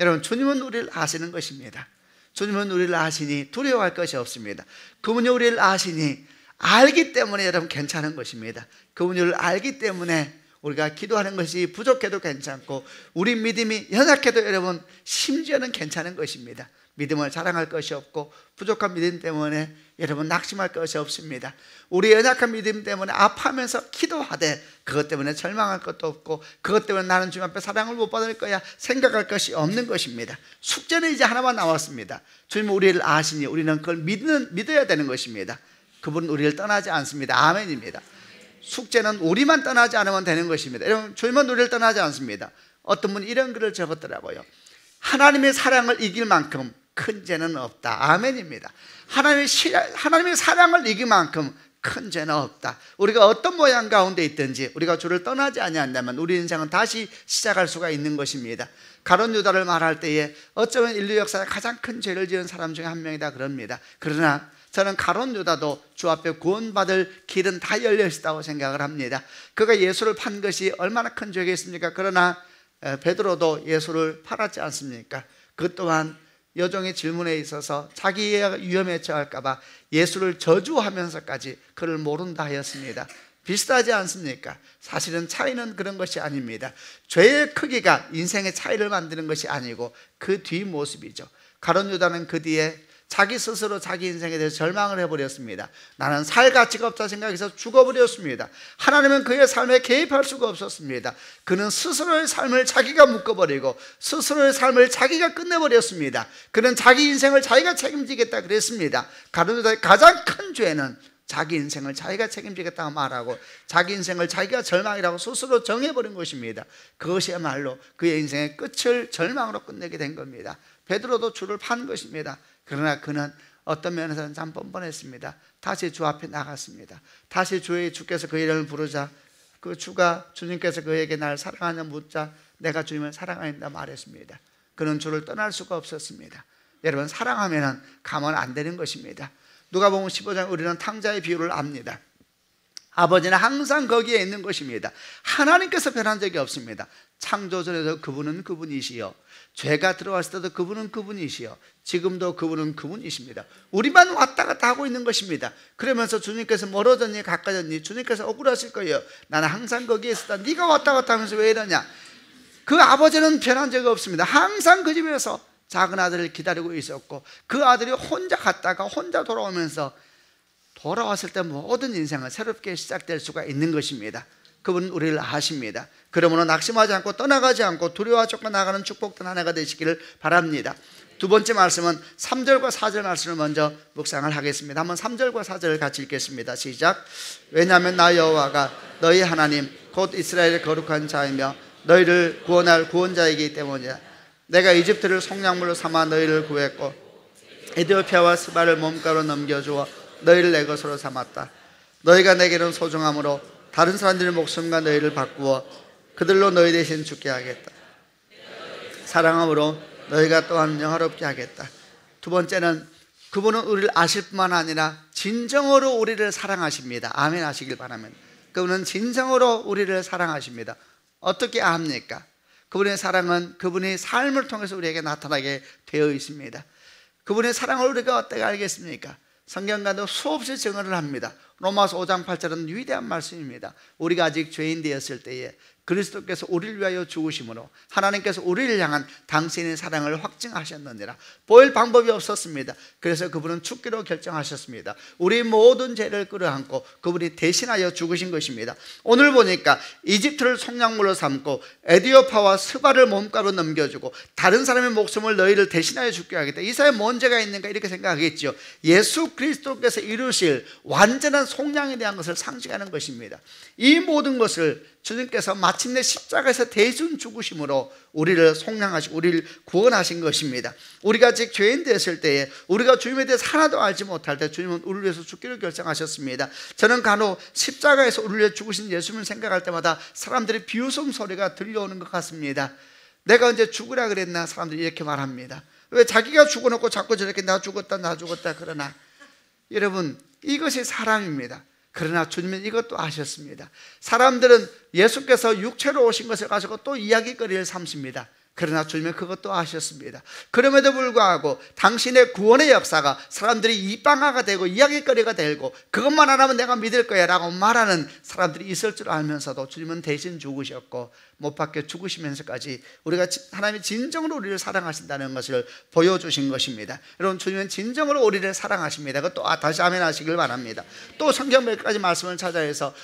여러분, 주님은 우리를 아시는 것입니다. 주님은 우리를 아시니 두려워할 것이 없습니다. 그분이 우리를 아시니 알기 때문에 여러분 괜찮은 것입니다. 그분이 우리를 알기 때문에 우리가 기도하는 것이 부족해도 괜찮고 우리 믿음이 연약해도 여러분 심지어는 괜찮은 것입니다. 믿음을 자랑할 것이 없고 부족한 믿음 때문에 여러분 낙심할 것이 없습니다. 우리 연약한 믿음 때문에 아파하면서 기도하되 그것 때문에 절망할 것도 없고 그것 때문에 나는 주님 앞에 사랑을 못 받을 거야 생각할 것이 없는 것입니다. 숙제는 이제 하나만 남았습니다. 주님은 우리를 아시니 우리는 그걸 믿어야 되는 것입니다. 그분은 우리를 떠나지 않습니다. 아멘입니다. 숙제는 우리만 떠나지 않으면 되는 것입니다. 여러분, 주님은 우리를 떠나지 않습니다. 어떤 분이 이런 글을 적었더라고요. 하나님의 사랑을 이길 만큼 큰 죄는 없다. 아멘입니다. 하나님의 사랑을 이길 만큼 큰 죄는 없다. 우리가 어떤 모양 가운데 있든지 우리가 주를 떠나지 아니한다면 우리 인생은 다시 시작할 수가 있는 것입니다. 가룟 유다를 말할 때에 어쩌면 인류 역사에 가장 큰 죄를 지은 사람 중에 한 명이다 그럽니다. 그러나 저는 가룟 유다도 주 앞에 구원받을 길은 다 열려 있다고 생각을 합니다. 그가 예수를 판 것이 얼마나 큰 죄겠습니까? 그러나 베드로도 예수를 팔았지 않습니까? 그 또한 여종의 질문에 있어서 자기가 위험에 처할까 봐 예수를 저주하면서까지 그를 모른다 하였습니다. 비슷하지 않습니까? 사실은 차이는 그런 것이 아닙니다. 죄의 크기가 인생의 차이를 만드는 것이 아니고 그 뒷모습이죠. 가룟 유다는 그 뒤에 자기 스스로 자기 인생에 대해서 절망을 해버렸습니다. 나는 살 가치가 없다 생각해서 죽어버렸습니다. 하나님은 그의 삶에 개입할 수가 없었습니다. 그는 스스로의 삶을 자기가 묶어버리고 스스로의 삶을 자기가 끝내버렸습니다. 그는 자기 인생을 자기가 책임지겠다 그랬습니다. 가룟 유다의 가장 큰 죄는 자기 인생을 자기가 책임지겠다고 말하고 자기 인생을 자기가 절망이라고 스스로 정해버린 것입니다. 그것이야말로 그의 인생의 끝을 절망으로 끝내게 된 겁니다. 베드로도 주를 판 것입니다. 그러나 그는 어떤 면에서는 참 뻔뻔했습니다. 다시 주 앞에 나갔습니다. 다시 주께서 그 이름을 부르자 그 주님께서 그에게 날 사랑하냐 묻자 내가 주님을 사랑한다 말했습니다. 그는 주를 떠날 수가 없었습니다. 여러분, 사랑하면 가면 안 되는 것입니다. 누가복음 15장 우리는 탕자의 비유를 압니다. 아버지는 항상 거기에 있는 것입니다. 하나님께서 변한 적이 없습니다. 창조전에도 그분은 그분이시요 죄가 들어왔을 때도 그분은 그분이시요 지금도 그분은 그분이십니다. 우리만 왔다 갔다 하고 있는 것입니다. 그러면서 주님께서 멀어졌니 가까워졌니 주님께서 억울하실 거예요. 나는 항상 거기에 있었다. 네가 왔다 갔다 하면서 왜 이러냐. 그 아버지는 변한 적이 없습니다. 항상 그 집에서 작은 아들을 기다리고 있었고 그 아들이 혼자 갔다가 혼자 돌아오면서 돌아왔을 때 모든 인생은 새롭게 시작될 수가 있는 것입니다. 그분은 우리를 아십니다. 그러므로 낙심하지 않고 떠나가지 않고 두려워하지 않고 나가는 축복된 한 해가 되시기를 바랍니다. 두 번째 말씀은 3절과 4절 말씀을 먼저 묵상을 하겠습니다. 한번 3절과 4절을 같이 읽겠습니다. 시작. 왜냐하면 나 여호와가 너희 하나님 곧 이스라엘의 거룩한 자이며 너희를 구원할 구원자이기 때문이다. 내가 이집트를 속량물로 삼아 너희를 구했고 에티오피아와 스바를 몸가로 넘겨주어 너희를 내 것으로 삼았다. 너희가 내게는 소중함으로 다른 사람들의 목숨과 너희를 바꾸어 그들로 너희 대신 죽게 하겠다. 사랑함으로 너희가 또한 영화롭게 하겠다. 두 번째는 그분은 우리를 아실 뿐만 아니라 진정으로 우리를 사랑하십니다. 아멘 하시길 바랍니다. 그분은 진정으로 우리를 사랑하십니다. 어떻게 압니까? 그분의 사랑은 그분의 삶을 통해서 우리에게 나타나게 되어 있습니다. 그분의 사랑을 우리가 어떻게 알겠습니까? 성경가도 수없이 증언을 합니다. 로마서 5장 8절은 위대한 말씀입니다. 우리가 아직 죄인 되었을 때에 그리스도께서 우리를 위하여 죽으심으로 하나님께서 우리를 향한 당신의 사랑을 확증하셨느니라. 보일 방법이 없었습니다. 그래서 그분은 죽기로 결정하셨습니다. 우리 모든 죄를 끌어안고 그분이 대신하여 죽으신 것입니다. 오늘 보니까 이집트를 속량물로 삼고 에디오파와 스바를 몸가로 넘겨주고 다른 사람의 목숨을 너희를 대신하여 죽게 하겠다. 이 사회에 뭔 죄가 있는가 이렇게 생각하겠죠. 예수 그리스도께서 이루실 완전한 속량에 대한 것을 상징하는 것입니다. 이 모든 것을 주님께서 마침내 십자가에서 대신 죽으심으로 우리를 속량하시고 우리를 구원하신 것입니다. 우리가 아직 죄인 되었을 때에 우리가 주님에 대해서 하나도 알지 못할 때 주님은 우리를 위해서 죽기를 결정하셨습니다. 저는 간혹 십자가에서 우리를 위해 죽으신 예수님을 생각할 때마다 사람들의 비웃음 소리가 들려오는 것 같습니다. 내가 언제 죽으라 그랬나? 사람들이 이렇게 말합니다. 왜 자기가 죽어놓고 자꾸 저렇게 나 죽었다 그러나? 여러분, 이것이 사람입니다. 그러나 주님은 이것도 아셨습니다. 사람들은 예수께서 육체로 오신 것을 가지고 또 이야기거리를 삼습니다. 그러나 주님은 그것도 아셨습니다. 그럼에도 불구하고 당신의 구원의 역사가 사람들이 입방아가 되고 이야기거리가 되고 그것만 안 하면 내가 믿을 거야 라고 말하는 사람들이 있을 줄 알면서도 주님은 대신 죽으셨고 못 박혀 죽으시면서까지 우리가 하나님이 진정으로 우리를 사랑하신다는 것을 보여주신 것입니다. 여러분, 주님은 진정으로 우리를 사랑하십니다. 그것도 다시 아멘 하시길 바랍니다. 또 성경 몇 가지 말씀을 찾아서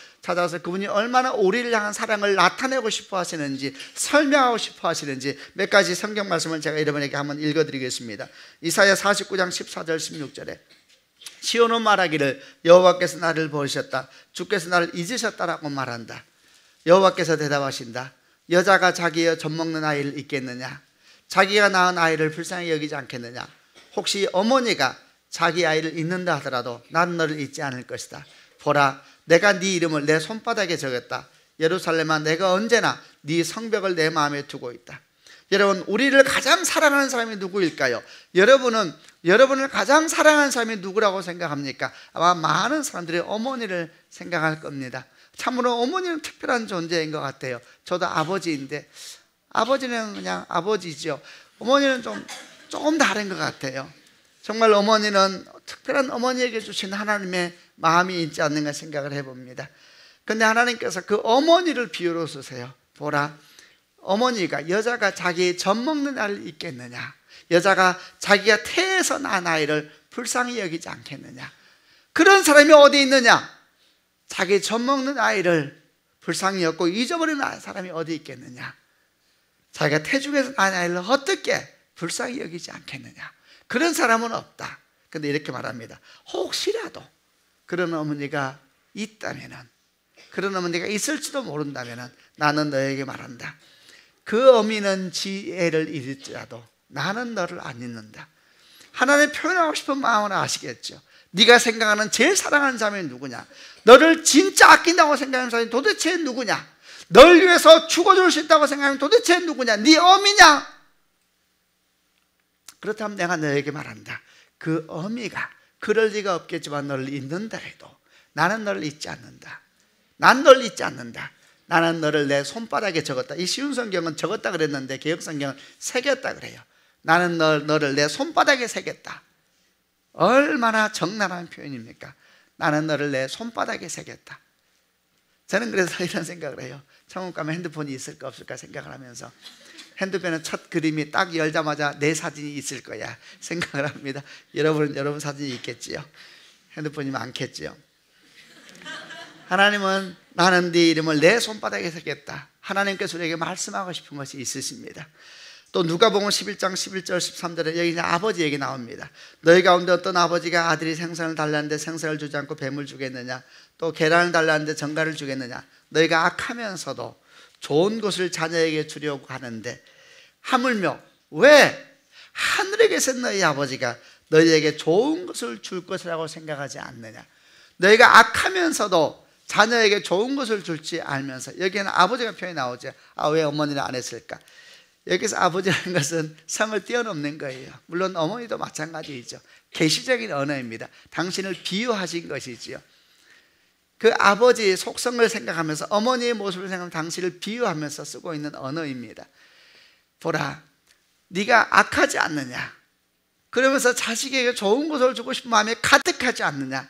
그분이 얼마나 우리를 향한 사랑을 나타내고 싶어 하시는지, 설명하고 싶어 하시는지 몇 가지 성경 말씀을 제가 여러분에게 한번 읽어드리겠습니다. 이사야 49장 14절 16절에 시온은 말하기를 여호와께서 나를 버리셨다, 주께서 나를 잊으셨다라고 말한다. 여호와께서 대답하신다. 여자가 자기의 젖먹는 아이를 잊겠느냐? 자기가 낳은 아이를 불쌍히 여기지 않겠느냐? 혹시 어머니가 자기 아이를 잊는다 하더라도 난 너를 잊지 않을 것이다. 보라, 내가 네 이름을 내 손바닥에 적였다. 예루살렘아, 내가 언제나 네 성벽을 내 마음에 두고 있다. 여러분, 우리를 가장 사랑하는 사람이 누구일까요? 여러분을 가장 사랑하는 사람이 누구라고 생각합니까? 아마 많은 사람들이 어머니를 생각할 겁니다. 참으로 어머니는 특별한 존재인 것 같아요. 저도 아버지인데 아버지는 그냥 아버지죠. 어머니는 조금 다른 것 같아요. 정말 어머니는 특별한 어머니에게 주신 하나님의 마음이 있지 않는가 생각을 해봅니다. 그런데 하나님께서 그 어머니를 비유로 쓰세요. 보라, 어머니가 여자가 자기의 젖먹는 아이를 잊겠느냐? 여자가 자기가 태에서 낳은 아이를 불쌍히 여기지 않겠느냐? 그런 사람이 어디 있느냐? 자기 젖먹는 아이를 불쌍히 여기고 잊어버린 사람이 어디 있겠느냐? 자기가 태중에서 낳은 아이를 어떻게 불쌍히 여기지 않겠느냐? 그런 사람은 없다. 그런데 이렇게 말합니다. 혹시라도 그런 어머니가 있다면은, 그런 어머니가 있을지도 모른다면은 나는 너에게 말한다. 그 어미는 지 애를 잃을지라도 나는 너를 안 잊는다. 하나님 표현하고 싶은 마음을 아시겠죠? 네가 생각하는 제일 사랑하는 사람이 누구냐? 너를 진짜 아낀다고 생각하는 사람이 도대체 누구냐? 널 위해서 죽어줄 수 있다고 생각하면 도대체 누구냐? 네 어미냐? 그렇다면 내가 너에게 말한다. 그 어미가 그럴 리가 없겠지만 너를 잊는다 해도 나는 너를 잊지 않는다. 난 너를 잊지 않는다. 나는 너를 내 손바닥에 적었다. 이 쉬운 성경은 적었다 그랬는데 개역 성경은 새겼다 그래요. 나는 너를 내 손바닥에 새겼다. 얼마나 적나라한 표현입니까? 나는 너를 내 손바닥에 새겼다. 저는 그래서 이런 생각을 해요. 천국 가면 핸드폰이 있을까 없을까 생각을 하면서 핸드폰에 첫 그림이 딱 열자마자 내 사진이 있을 거야 생각을 합니다. 여러분은 여러분 사진이 있겠지요. 핸드폰이 많겠지요. 하나님은 나는 네 이름을 내 손바닥에 새겼다. 하나님께서 우리에게 말씀하고 싶은 것이 있으십니다. 또 누가복음 11장 11절 13절에 여기 이제 아버지 얘기 나옵니다. 너희 가운데 어떤 아버지가 아들이 생선을 달라는데 생선을 주지 않고 뱀을 주겠느냐? 또 계란을 달라는데 전갈을 주겠느냐? 너희가 악하면서도 좋은 것을 자녀에게 주려고 하는데 하물며 왜 하늘에 계신 너희 아버지가 너희에게 좋은 것을 줄 것이라고 생각하지 않느냐? 너희가 악하면서도 자녀에게 좋은 것을 줄지 알면서, 여기에는 아버지가 표현이 나오죠. 왜 어머니는 안 했을까? 여기서 아버지라는 것은 성을 뛰어넘는 거예요. 물론 어머니도 마찬가지이죠. 계시적인 언어입니다. 당신을 비유하신 것이지요. 그 아버지의 속성을 생각하면서, 어머니의 모습을 생각하면서 당신을 비유하면서 쓰고 있는 언어입니다. 보라, 네가 악하지 않느냐? 그러면서 자식에게 좋은 것을 주고 싶은 마음이 가득하지 않느냐?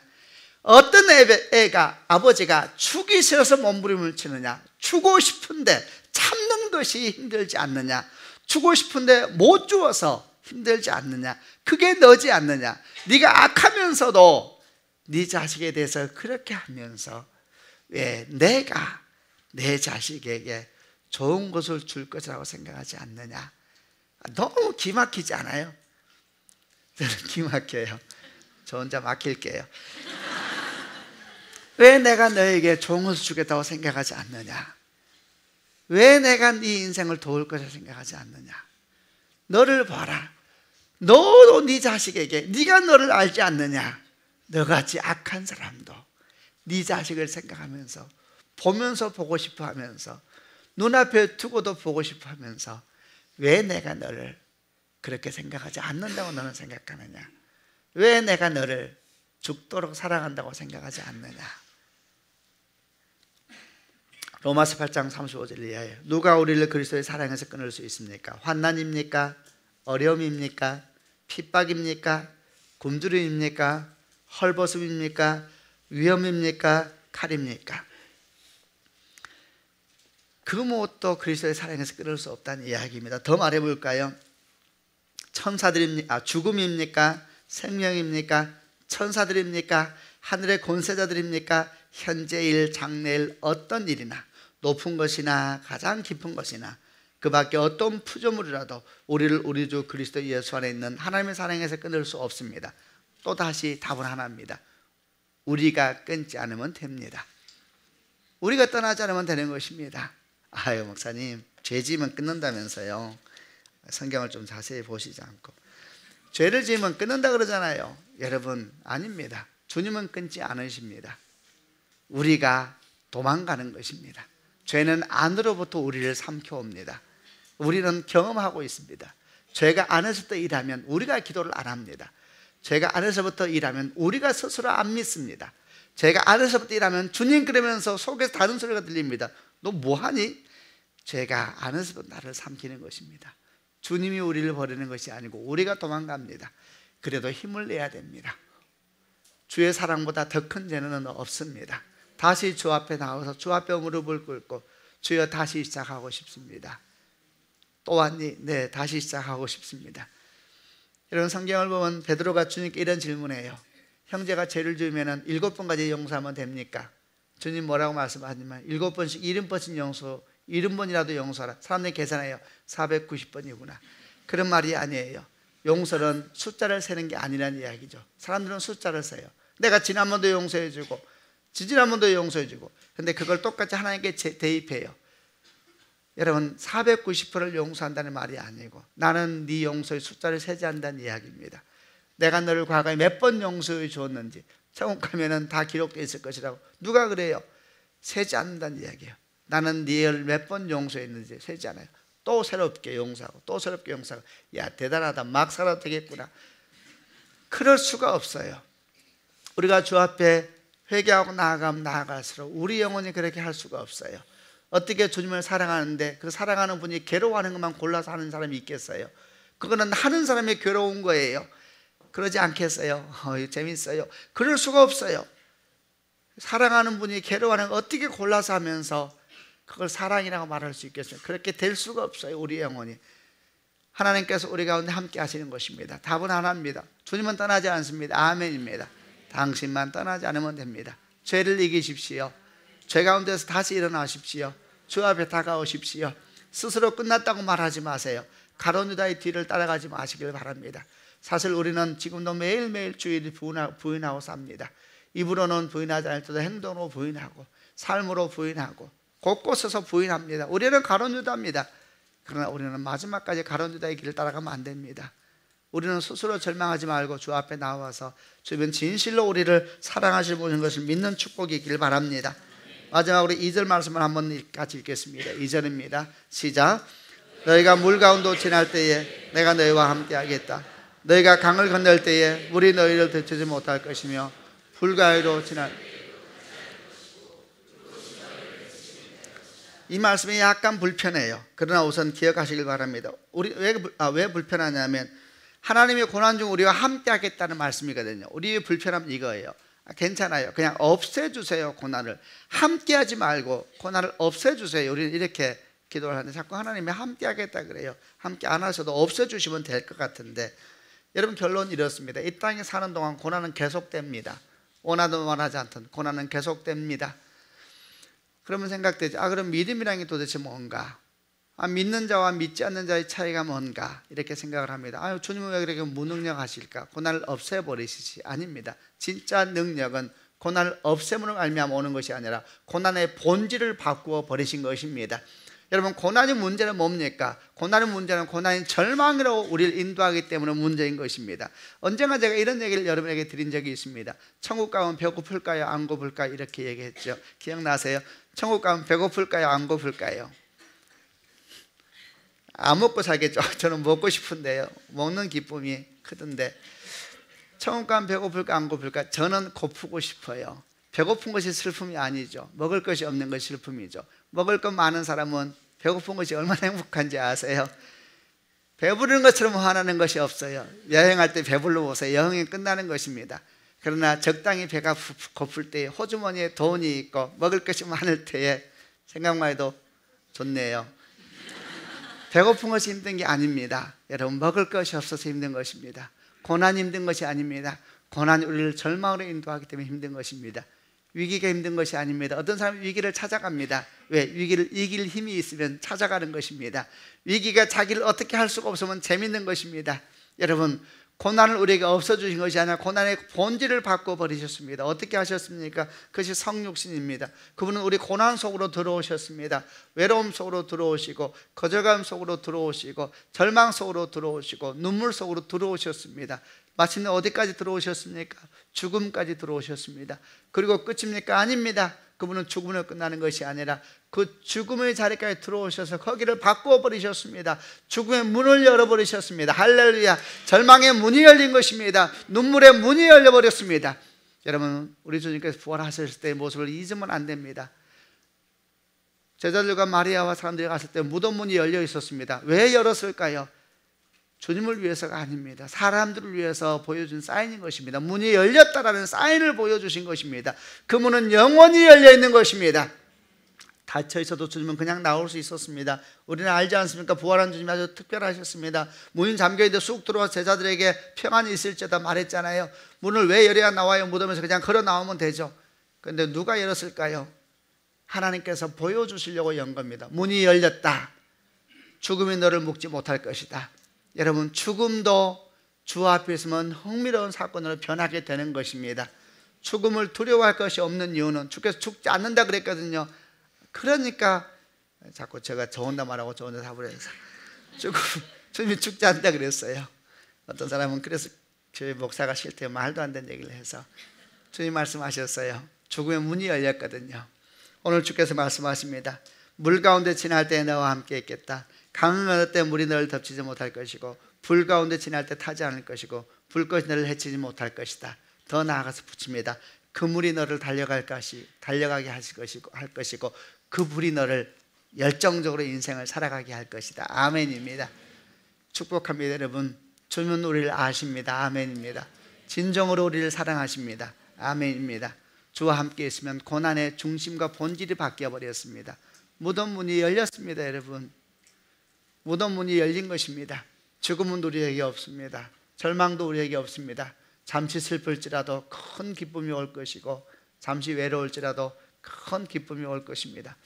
어떤 애가 아버지가 주기 싫어서 몸부림을 치느냐? 주고 싶은데 참는 것이 힘들지 않느냐? 주고 싶은데 못 주어서 힘들지 않느냐? 그게 너지 않느냐? 네가 악하면서도 네 자식에 대해서 그렇게 하면서 왜 내가 내 자식에게 좋은 것을 줄 것이라고 생각하지 않느냐? 너무 기막히지 않아요? 저는 기막혀요. 저 혼자 막힐게요. 왜 내가 너에게 좋은 것을 주겠다고 생각하지 않느냐? 왜 내가 네 인생을 도울 것을 생각하지 않느냐? 너를 봐라. 너도 네 자식에게, 네가 너를 알지 않느냐? 너같이 악한 사람도 네 자식을 생각하면서, 보면서 보고 싶어 하면서, 눈앞에 두고도 보고 싶어 하면서 왜 내가 너를 그렇게 생각하지 않는다고 너는 생각하느냐? 왜 내가 너를 죽도록 사랑한다고 생각하지 않느냐? 로마서 8장 35절 이하에 누가 우리를 그리스도의 사랑에서 끊을 수 있습니까? 환난입니까? 어려움입니까? 핍박입니까? 굶주림입니까? 헐벗음입니까? 위험입니까? 칼입니까? 그 무엇도 그리스도의 사랑에서 끊을 수 없다는 이야기입니다. 더 말해볼까요? 천사들입니까? 죽음입니까? 생명입니까? 천사들입니까? 하늘의 권세자들입니까? 현재일, 장래일 어떤 일이나 높은 것이나 가장 깊은 것이나 그 밖에 어떤 피조물이라도 우리를 우리 주 그리스도 예수 안에 있는 하나님의 사랑에서 끊을 수 없습니다. 또다시 답은 하나입니다. 우리가 끊지 않으면 됩니다. 우리가 떠나지 않으면 되는 것입니다. 아유, 목사님, 죄 지으면 끊는다면서요. 성경을 좀 자세히 보시지 않고 죄를 지으면 끊는다 그러잖아요. 여러분, 아닙니다. 주님은 끊지 않으십니다. 우리가 도망가는 것입니다. 죄는 안으로부터 우리를 삼켜옵니다. 우리는 경험하고 있습니다. 죄가 안에서부터 일하면 우리가 기도를 안 합니다. 죄가 안에서부터 일하면 우리가 스스로 안 믿습니다. 죄가 안에서부터 일하면 주님 그러면서 속에서 다른 소리가 들립니다. 너 뭐하니? 죄가 안에서부터 나를 삼키는 것입니다. 주님이 우리를 버리는 것이 아니고 우리가 도망갑니다. 그래도 힘을 내야 됩니다. 주의 사랑보다 더 큰 죄는 없습니다. 다시 주 앞에 나와서 주 앞에 무릎을 꿇고 주여 다시 시작하고 싶습니다. 또 왔니? 네, 다시 시작하고 싶습니다. 여러분, 성경을 보면 베드로가 주님께 이런 질문해요. 형제가 죄를 지으면 7번까지 용서하면 됩니까? 주님 뭐라고 말씀하시냐면 7번씩 70번씩 용서, 70번이라도 용서하라. 사람들이 계산해요. 490번이구나. 그런 말이 아니에요. 용서는 숫자를 세는 게 아니라는 이야기죠. 사람들은 숫자를 세요. 내가 지난번도 용서해주고 지지난번도 용서해주고, 근데 그걸 똑같이 하나님께 대입해요. 여러분, 490번을 용서한다는 말이 아니고 나는 네 용서의 숫자를 세지 않는다는 이야기입니다. 내가 너를 과거에 몇 번 용서해 주었는지 천국 가면은 다 기록되어 있을 것이라고. 누가 그래요? 세지 않는다는 이야기예요. 나는 네를 몇 번 용서했는지 세지 않아요. 또 새롭게 용서하고 또 새롭게 용서하고. 야, 대단하다, 막 살아도 되겠구나. 그럴 수가 없어요. 우리가 주 앞에 회개하고 나아가면 나아갈수록 우리 영혼이 그렇게 할 수가 없어요. 어떻게 주님을 사랑하는데 그 사랑하는 분이 괴로워하는 것만 골라서 하는 사람이 있겠어요? 그거는 하는 사람이 괴로운 거예요. 그러지 않겠어요? 재밌어요. 그럴 수가 없어요. 사랑하는 분이 괴로워하는 걸 어떻게 골라서 하면서 그걸 사랑이라고 말할 수 있겠어요? 그렇게 될 수가 없어요. 우리 영혼이. 하나님께서 우리 가운데 함께 하시는 것입니다. 답은 하나입니다. 주님은 떠나지 않습니다. 아멘입니다. 당신만 떠나지 않으면 됩니다. 죄를 이기십시오. 죄 가운데서 다시 일어나십시오. 주 앞에 다가오십시오. 스스로 끝났다고 말하지 마세요. 가룟 유다의 뒤를 따라가지 마시길 바랍니다. 사실 우리는 지금도 매일매일 주의를 부인하고 삽니다. 입으로는 부인하지 않을지라도 행동으로 부인하고 삶으로 부인하고 곳곳에서 부인합니다. 우리는 가룟 유다입니다. 그러나 우리는 마지막까지 가룟 유다의 길을 따라가면 안 됩니다. 우리는 스스로 절망하지 말고 주 앞에 나와서 주님은 진실로 우리를 사랑하실 분인 것을 믿는 축복이 있길 바랍니다. 마지막으로 2절 말씀을 한번 같이 읽겠습니다. 2절입니다. 시작. 너희가 물 가운데 지날 때에 내가 너희와 함께 하겠다. 너희가 강을 건널 때에 물이 너희를 데치지 못할 것이며 불가위로 지날. 이 말씀이 약간 불편해요. 그러나 우선 기억하시길 바랍니다. 우리 왜 불편하냐면 하나님의 고난 중 우리와 함께 하겠다는 말씀이거든요. 우리의 불편함은 이거예요. 괜찮아요. 그냥 없애주세요. 고난을. 함께 하지 말고 고난을 없애주세요. 우리는 이렇게 기도를 하는데 자꾸 하나님이 함께 하겠다 그래요. 함께 안 하셔도 없애주시면 될 것 같은데, 여러분, 결론은 이렇습니다. 이 땅에 사는 동안 고난은 계속됩니다. 원하든 원하지 않든 고난은 계속됩니다. 그러면 생각되죠. 그럼 믿음이란 게 도대체 뭔가? 믿는 자와 믿지 않는 자의 차이가 뭔가? 이렇게 생각을 합니다. 주님은 왜 그렇게 무능력하실까? 고난을 없애버리시지. 아닙니다. 진짜 능력은 고난을 없애므로 말미암아 오는 것이 아니라 고난의 본질을 바꾸어 버리신 것입니다. 여러분, 고난의 문제는 뭡니까? 고난의 문제는 고난의 절망으로 우리를 인도하기 때문에 문제인 것입니다. 언젠가 제가 이런 얘기를 여러분에게 드린 적이 있습니다. 천국 가면 배고플까요? 안 고플까요? 이렇게 얘기했죠. 기억나세요? 천국 가면 배고플까요? 안 고플까요? 안 먹고 살겠죠. 저는 먹고 싶은데요. 먹는 기쁨이 크던데 천국 가면 배고플까 안 고플까? 저는 고프고 싶어요. 배고픈 것이 슬픔이 아니죠. 먹을 것이 없는 것이 슬픔이죠. 먹을 것 많은 사람은 배고픈 것이 얼마나 행복한지 아세요? 배부르는 것처럼 화나는 것이 없어요. 여행할 때 배불러 보세요. 여행이 끝나는 것입니다. 그러나 적당히 배가 고플 때, 호주머니에 돈이 있고 먹을 것이 많을 때에 생각만 해도 좋네요. 배고픈 것이 힘든 게 아닙니다. 여러분, 먹을 것이 없어서 힘든 것입니다. 고난이 힘든 것이 아닙니다. 고난이 우리를 절망으로 인도하기 때문에 힘든 것입니다. 위기가 힘든 것이 아닙니다. 어떤 사람은 위기를 찾아갑니다. 왜? 위기를 이길 힘이 있으면 찾아가는 것입니다. 위기가 자기를 어떻게 할 수가 없으면 재밌는 것입니다. 여러분, 고난을 우리에게 없어주신 것이 아니라 고난의 본질을 바꿔버리셨습니다. 어떻게 하셨습니까? 그것이 성육신입니다. 그분은 우리 고난 속으로 들어오셨습니다. 외로움 속으로 들어오시고, 거절감 속으로 들어오시고, 절망 속으로 들어오시고, 눈물 속으로 들어오셨습니다. 마침내 어디까지 들어오셨습니까? 죽음까지 들어오셨습니다. 그리고 끝입니까? 아닙니다. 그분은 죽음으로 끝나는 것이 아니라 그 죽음의 자리까지 들어오셔서 거기를 바꾸어 버리셨습니다. 죽음의 문을 열어버리셨습니다. 할렐루야. 절망의 문이 열린 것입니다. 눈물의 문이 열려버렸습니다. 여러분, 우리 주님께서 부활하셨을 때의 모습을 잊으면 안 됩니다. 제자들과 마리아와 사람들이 갔을 때 무덤 문이 열려 있었습니다. 왜 열었을까요? 주님을 위해서가 아닙니다. 사람들을 위해서 보여준 사인인 것입니다. 문이 열렸다라는 사인을 보여주신 것입니다. 그 문은 영원히 열려 있는 것입니다. 닫혀 있어도 주님은 그냥 나올 수 있었습니다. 우리는 알지 않습니까? 부활한 주님이 아주 특별하셨습니다. 문이 잠겨있는데 쑥 들어와서 제자들에게 평안이 있을지다 말했잖아요. 문을 왜 열어야 나와요? 무덤에서 그냥 걸어 나오면 되죠. 그런데 누가 열었을까요? 하나님께서 보여주시려고 연 겁니다. 문이 열렸다. 죽음이 너를 묶지 못할 것이다. 여러분, 죽음도 주 앞에 있으면 흥미로운 사건으로 변하게 되는 것입니다. 죽음을 두려워할 것이 없는 이유는 주께서 죽지 않는다 그랬거든요. 그러니까 자꾸 제가 저 혼자 말하고 저 혼자 답을 해서 주님이 죽지 않는다 그랬어요. 어떤 사람은 그래서 저희 목사가 싫대요. 말도 안 되는 얘기를 해서. 주님 말씀하셨어요. 죽음의 문이 열렸거든요. 오늘 주께서 말씀하십니다. 물 가운데 지날 때 너와 함께 있겠다. 강을 건널 때 물이 너를 덮치지 못할 것이고, 불 가운데 지날 때 타지 않을 것이고, 불꽃이 너를 해치지 못할 것이다. 더 나아가서 붙입니다. 그 물이 너를 달려가게 할 것이고, 그 불이 너를 열정적으로 인생을 살아가게 할 것이다. 아멘입니다. 축복합니다. 여러분, 주님은 우리를 아십니다. 아멘입니다. 진정으로 우리를 사랑하십니다. 아멘입니다. 주와 함께 있으면 고난의 중심과 본질이 바뀌어 버렸습니다. 무덤 문이 열렸습니다. 여러분, 무덤 문이 열린 것입니다. 죽음은 우리에게 없습니다. 절망도 우리에게 없습니다. 잠시 슬플지라도 큰 기쁨이 올 것이고, 잠시 외로울지라도 큰 기쁨이 올 것입니다.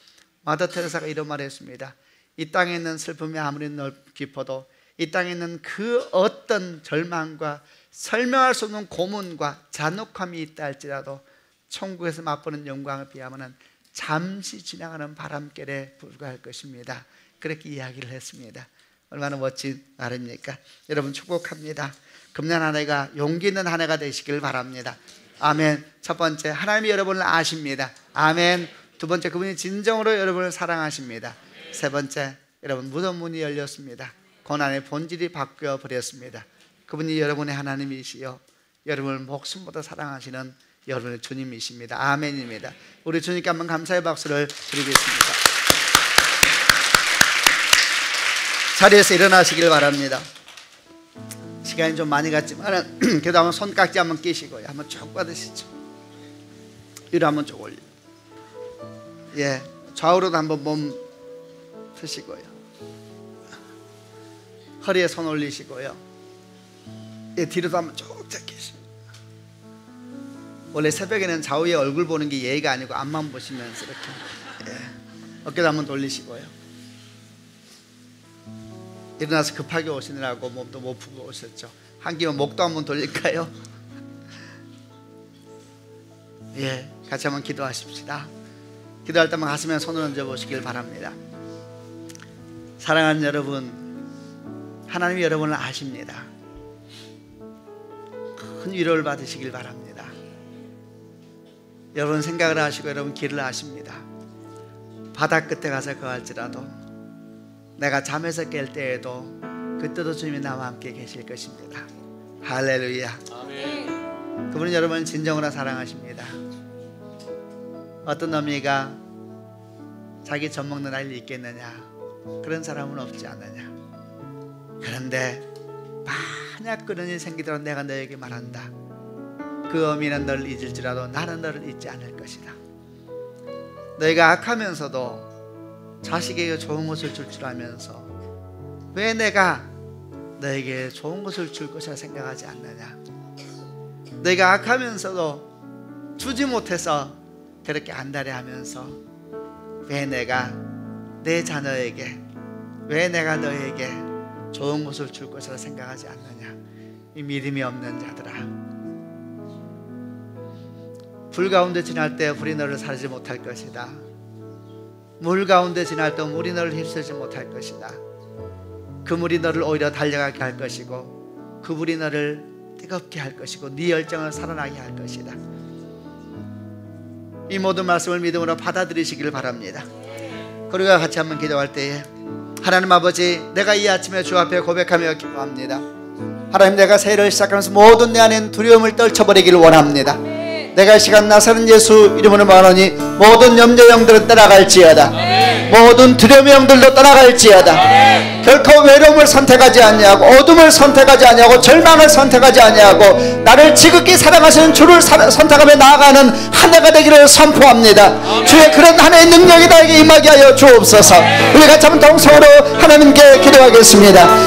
마더 테레사가 이런 말을 했습니다. 이 땅에 있는 슬픔이 아무리 깊어도, 이 땅에 있는 그 어떤 절망과 설명할 수 없는 고문과 잔혹함이 있다 할지라도 천국에서 맛보는 영광을 비하면 잠시 지나가는 바람결에 불과할 것입니다. 그렇게 이야기를 했습니다. 얼마나 멋진 말입니까? 여러분, 축복합니다. 금년 한 해가 용기 있는 한 해가 되시길 바랍니다. 아멘. 첫 번째, 하나님이 여러분을 아십니다. 아멘. 두 번째, 그분이 진정으로 여러분을 사랑하십니다. 세 번째, 여러분, 무덤 문이 열렸습니다. 고난의 본질이 바뀌어 버렸습니다. 그분이 여러분의 하나님이시요, 여러분을 목숨보다 사랑하시는 여러분의 주님이십니다. 아멘입니다. 우리 주님께 한번 감사의 박수를 드리겠습니다. 자리에서 일어나시길 바랍니다. 시간이 좀 많이 갔지만 그래도 한번 손깍지 한번 끼시고요. 한번 쭉 받으시죠. 위로 한번 쭉 올려. 예, 좌우로도 한번 몸 펴시고요. 허리에 손 올리시고요. 예, 뒤로도 한번 쭉 잡히시고. 원래 새벽에는 좌우에 얼굴 보는 게 예의가 아니고 앞만 보시면서 이렇게, 예, 어깨도 한번 돌리시고요. 일어나서 급하게 오시느라고 몸도 못 푸고 오셨죠. 한 끼면 목도 한번 돌릴까요? 예, 같이 한번 기도하십시다. 기도할 때만 가슴에 손을 얹어 보시길 바랍니다. 사랑하는 여러분, 하나님이 여러분을 아십니다. 큰 위로를 받으시길 바랍니다. 여러분 생각을 하시고 여러분 길을 아십니다. 바다 끝에 가서 거할지라도 내가 잠에서 깰 때에도 그때도 주님이 나와 함께 계실 것입니다. 할렐루야. 아멘. 그분은 여러분을 진정으로 사랑하십니다. 어떤 어미가 자기 젖 먹는 아이를 있겠느냐? 그런 사람은 없지 않느냐? 그런데 만약 그런 일이 생기더라도 내가 너에게 말한다. 그 어미는 너를 잊을지라도 나는 너를 잊지 않을 것이다. 너희가 악하면서도 자식에게 좋은 것을 줄 줄 알면서 왜 내가 너에게 좋은 것을 줄 것이라 생각하지 않느냐? 너희가 악하면서도 주지 못해서 그렇게 안달해하면서 왜 내가 내 자녀에게, 왜 내가 너에게 좋은 것을 줄 것이라 생각하지 않느냐? 이 믿음이 없는 자들아, 불 가운데 지날 때 불이 너를 사르지 못할 것이다. 물 가운데 지날 때 물이 너를 휩쓸지 못할 것이다. 그 물이 너를 오히려 달려가게 할 것이고 그 불이 너를 뜨겁게 할 것이고 네 열정을 살아나게 할 것이다. 이 모든 말씀을 믿음으로 받아들이시기를 바랍니다. 그리고 같이 한번 기도할 때에 하나님 아버지, 내가 이 아침에 주 앞에 고백하며 기도합니다. 하나님, 내가 새해를 시작하면서 모든 내 안에 두려움을 떨쳐버리기를 원합니다. 내가 이 시간 나사렛 예수 이름으로 말하니 모든 염려의 영들은 떠나갈지어다. 모든 두려움의 영들도 떠나갈지어다. 결코 외로움을 선택하지 아니하고 어둠을 선택하지 아니하고 절망을 선택하지 아니하고 나를 지극히 사랑하시는 주를 선택하며 나아가는 한 해가 되기를 선포합니다. 주의 그런 한 해의 능력이 나에게 임하게 하여 주옵소서. 우리 같이 한번 동성으로 하나님께 기도하겠습니다.